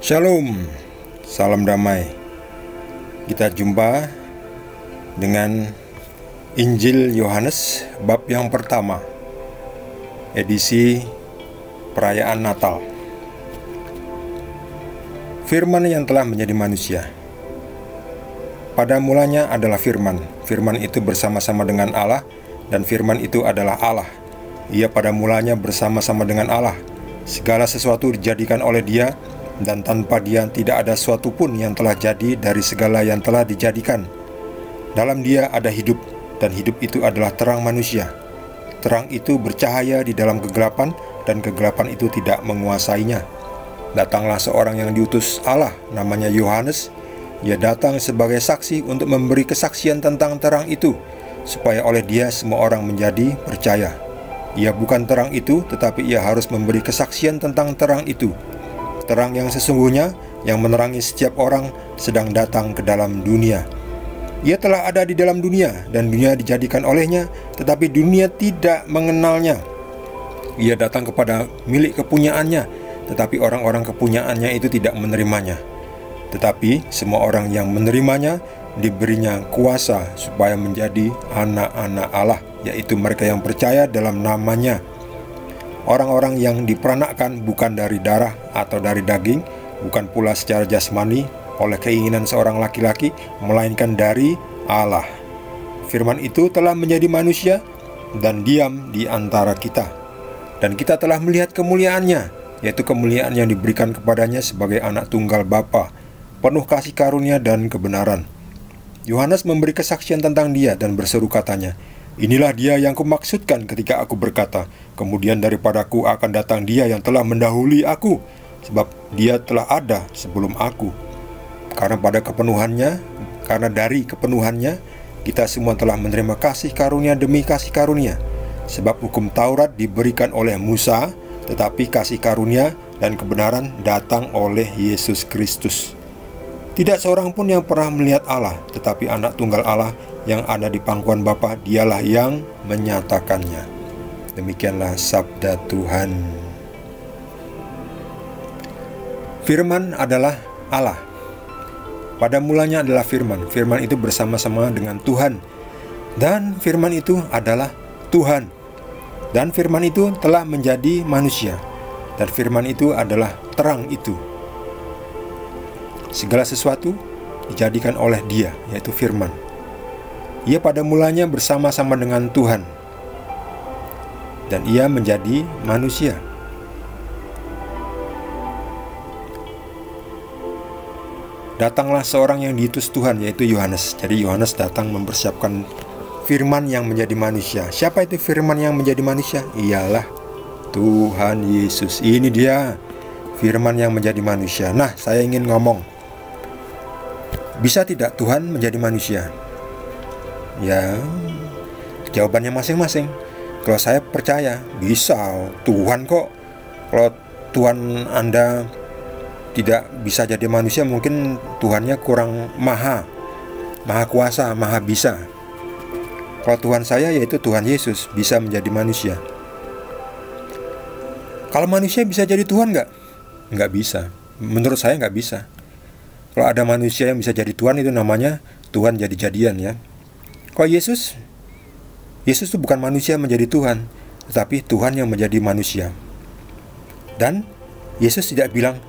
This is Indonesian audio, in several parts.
Shalom, salam damai. Kita jumpa dengan Injil Yohanes bab yang pertama, edisi perayaan Natal. Firman yang telah menjadi manusia. Pada mulanya adalah Firman. Firman itu bersama-sama dengan Allah, dan Firman itu adalah Allah. Ia pada mulanya bersama-sama dengan Allah. Segala sesuatu dijadikan oleh Dia, dan tanpa Dia tidak ada sesuatu pun yang telah jadi dari segala yang telah dijadikan. Dalam Dia ada hidup, dan hidup itu adalah terang manusia. Terang itu bercahaya di dalam kegelapan, dan kegelapan itu tidak menguasainya. Datanglah seorang yang diutus Allah, namanya Yohanes. Ia datang sebagai saksi untuk memberi kesaksian tentang terang itu, supaya oleh Dia semua orang menjadi percaya. Ia bukan terang itu, tetapi ia harus memberi kesaksian tentang terang itu. Terang yang sesungguhnya, yang menerangi setiap orang, sedang datang ke dalam dunia. Ia telah ada di dalam dunia, dan dunia dijadikan olehnya, tetapi dunia tidak mengenalnya. Ia datang kepada milik kepunyaannya, tetapi orang-orang kepunyaannya itu tidak menerimanya. Tetapi semua orang yang menerimanya diberinya kuasa supaya menjadi anak-anak Allah, yaitu mereka yang percaya dalam namanya. Orang-orang yang diperanakkan bukan dari darah atau dari daging, bukan pula secara jasmani oleh keinginan seorang laki-laki, melainkan dari Allah. Firman itu telah menjadi manusia dan diam di antara kita, dan kita telah melihat kemuliaannya, yaitu kemuliaan yang diberikan kepadanya sebagai anak tunggal Bapa, penuh kasih karunia dan kebenaran. Yohanes memberi kesaksian tentang Dia dan berseru katanya, "Inilah Dia yang kumaksudkan ketika aku berkata, kemudian daripadaku akan datang Dia yang telah mendahului aku, sebab Dia telah ada sebelum aku." Karena dari kepenuhannya, kita semua telah menerima kasih karunia demi kasih karunia. Sebab hukum Taurat diberikan oleh Musa, tetapi kasih karunia dan kebenaran datang oleh Yesus Kristus. Tidak seorang pun yang pernah melihat Allah, tetapi anak tunggal Allah yang ada di pangkuan Bapa, Dialah yang menyatakannya. Demikianlah sabda Tuhan. Firman adalah Allah. Pada mulanya adalah Firman. Firman itu bersama-sama dengan Tuhan, dan Firman itu adalah Tuhan. Dan Firman itu telah menjadi manusia, dan Firman itu adalah terang itu. Segala sesuatu dijadikan oleh Dia, yaitu Firman. Ia pada mulanya bersama-sama dengan Tuhan, dan Ia menjadi manusia. Datanglah seorang yang diutus Tuhan, yaitu Yohanes. Jadi Yohanes datang mempersiapkan Firman yang menjadi manusia. Siapa itu Firman yang menjadi manusia? Ialah Tuhan Yesus. Ini Dia, Firman yang menjadi manusia. Nah, saya ingin ngomong, bisa tidak Tuhan menjadi manusia? Ya, jawabannya masing-masing. Kalau saya percaya, bisa. Tuhan kok. Kalau Tuhan Anda tidak bisa jadi manusia, mungkin Tuhannya kurang maha kuasa, maha bisa. Kalau Tuhan saya, yaitu Tuhan Yesus, bisa menjadi manusia. Kalau manusia bisa jadi Tuhan nggak? Nggak bisa. Menurut saya nggak bisa. Kalau ada manusia yang bisa jadi Tuhan, itu namanya Tuhan jadi-jadian, ya. Kalau Yesus itu bukan manusia menjadi Tuhan, tetapi Tuhan yang menjadi manusia. Dan Yesus tidak bilang,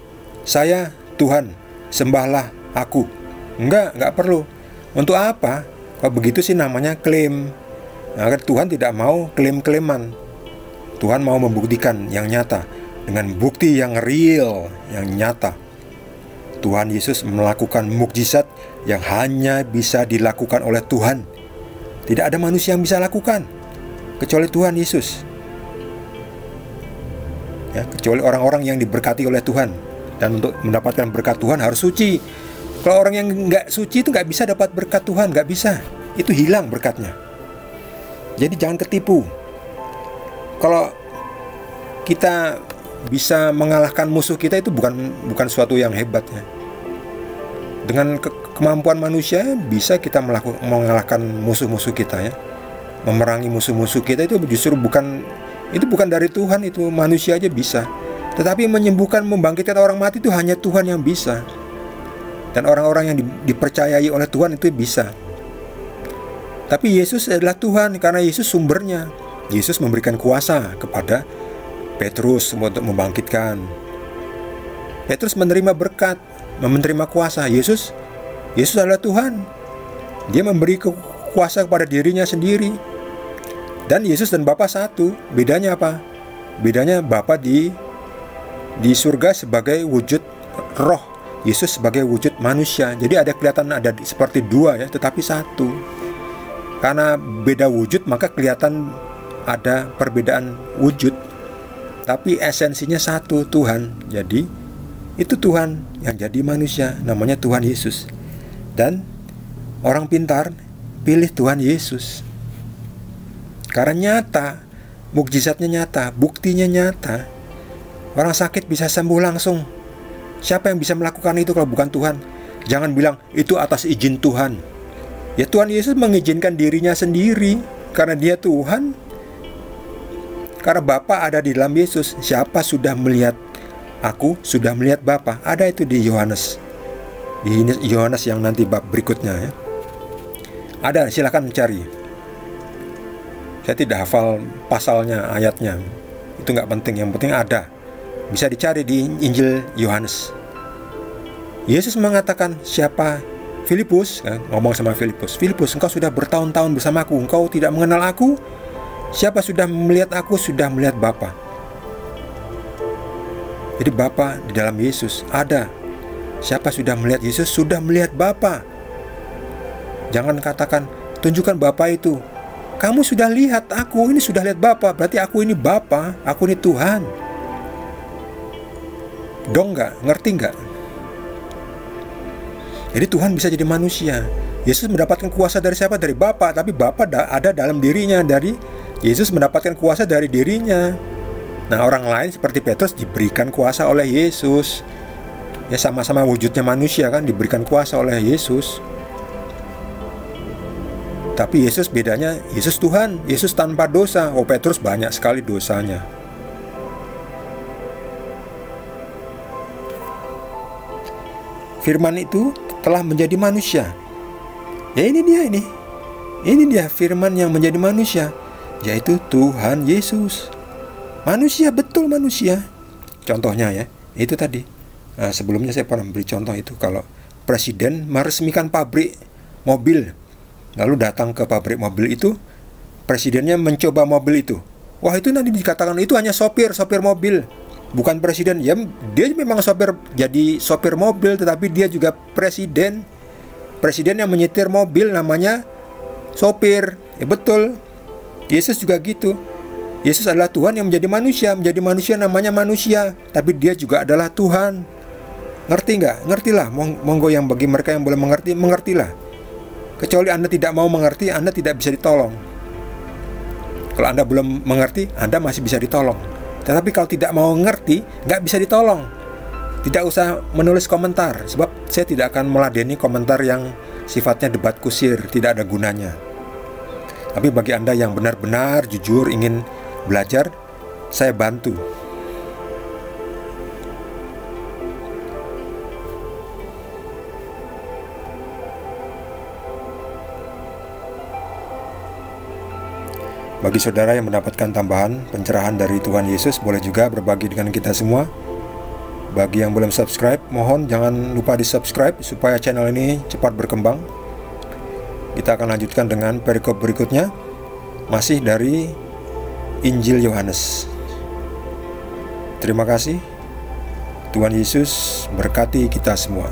"Saya Tuhan, sembahlah aku." Enggak perlu. Untuk apa? Kalau begitu sih namanya klaim. Nah, Tuhan tidak mau klaim-klaiman. Tuhan mau membuktikan yang nyata, dengan bukti yang real, yang nyata. Tuhan Yesus melakukan mukjizat yang hanya bisa dilakukan oleh Tuhan. Tidak ada manusia yang bisa lakukan kecuali Tuhan Yesus, ya, kecuali orang-orang yang diberkati oleh Tuhan. Dan untuk mendapatkan berkat Tuhan harus suci. Kalau orang yang nggak suci itu nggak bisa dapat berkat Tuhan, nggak bisa. Itu hilang berkatnya. Jadi jangan ketipu. Kalau kita bisa mengalahkan musuh kita, itu bukan suatu yang hebat, ya. Dengan kemampuan manusia bisa kita mengalahkan musuh-musuh kita, ya. Memerangi musuh-musuh kita itu justru bukan dari Tuhan, itu manusia aja bisa. Tetapi menyembuhkan, membangkitkan orang mati itu hanya Tuhan yang bisa. Dan orang-orang yang dipercayai oleh Tuhan itu bisa. Tapi Yesus adalah Tuhan, karena Yesus sumbernya. Yesus memberikan kuasa kepada Petrus untuk membangkitkan. Petrus menerima berkat, menerima kuasa. Yesus adalah Tuhan. Dia memberi kuasa kepada dirinya sendiri. Dan Yesus dan Bapa satu. Bedanya apa? Bedanya Bapa di surga sebagai wujud roh, Yesus sebagai wujud manusia. Jadi ada kelihatan ada seperti dua ya, tetapi satu. Karena beda wujud maka kelihatan ada perbedaan wujud, tapi esensinya satu, Tuhan. Jadi itu Tuhan yang jadi manusia, namanya Tuhan Yesus. Dan orang pintar pilih Tuhan Yesus karena nyata, mukjizatnya nyata, buktinya nyata. Orang sakit bisa sembuh langsung. Siapa yang bisa melakukan itu kalau bukan Tuhan? Jangan bilang itu atas izin Tuhan. Ya Tuhan Yesus mengizinkan dirinya sendiri karena dia Tuhan. Karena Bapa ada di dalam Yesus. Siapa sudah melihat aku, sudah melihat Bapa. Ada itu di Yohanes. Di Yohanes yang nanti bab berikutnya ya. Ada, silakan mencari. Saya tidak hafal pasalnya, ayatnya. Itu nggak penting, yang penting ada. Bisa dicari di Injil Yohanes. Yesus mengatakan, siapa? Filipus, ngomong sama Filipus, Filipus, engkau sudah bertahun-tahun bersamaku, engkau tidak mengenal aku? Siapa sudah melihat aku, sudah melihat Bapa. Jadi Bapa di dalam Yesus ada. Siapa sudah melihat Yesus, sudah melihat Bapa. Jangan katakan, tunjukkan Bapa itu. Kamu sudah lihat aku, ini sudah lihat Bapa, berarti aku ini Bapa, aku ini Tuhan. Dong nggak? Ngerti nggak? Jadi Tuhan bisa jadi manusia. Yesus mendapatkan kuasa dari siapa? Dari Bapa. Tapi Bapa ada dalam dirinya. Dari Yesus mendapatkan kuasa dari dirinya. Nah, orang lain seperti Petrus diberikan kuasa oleh Yesus. Ya sama-sama wujudnya manusia kan, diberikan kuasa oleh Yesus. Tapi Yesus bedanya, Yesus Tuhan, Yesus tanpa dosa. Oh, Petrus banyak sekali dosanya. Firman itu telah menjadi manusia. Ya ini dia firman yang menjadi manusia, yaitu Tuhan Yesus. Manusia, betul manusia. Contohnya ya, itu tadi. Nah, sebelumnya saya pernah beri contoh itu. Kalau presiden meresmikan pabrik mobil, lalu datang ke pabrik mobil itu, presidennya mencoba mobil itu. Wah, itu nanti dikatakan itu hanya sopir mobil, bukan presiden. Ya, dia memang jadi sopir mobil, tetapi dia juga presiden. Presiden yang menyetir mobil namanya sopir. Ya betul. Yesus juga gitu. Yesus adalah Tuhan yang menjadi manusia. Menjadi manusia namanya manusia, tapi dia juga adalah Tuhan. Ngerti nggak? Ngertilah. Monggo yang bagi mereka yang boleh mengerti, mengertilah. Kecuali Anda tidak mau mengerti, Anda tidak bisa ditolong. Kalau Anda belum mengerti, Anda masih bisa ditolong. Tetapi kalau tidak mau mengerti, nggak bisa ditolong. Tidak usah menulis komentar, sebab saya tidak akan meladeni komentar yang sifatnya debat kusir, tidak ada gunanya. Tapi bagi Anda yang benar-benar jujur ingin belajar, saya bantu. Bagi saudara yang mendapatkan tambahan pencerahan dari Tuhan Yesus, boleh juga berbagi dengan kita semua. Bagi yang belum subscribe, mohon jangan lupa di subscribe supaya channel ini cepat berkembang. Kita akan lanjutkan dengan perikop berikutnya, masih dari Injil Yohanes. Terima kasih. Tuhan Yesus berkati kita semua.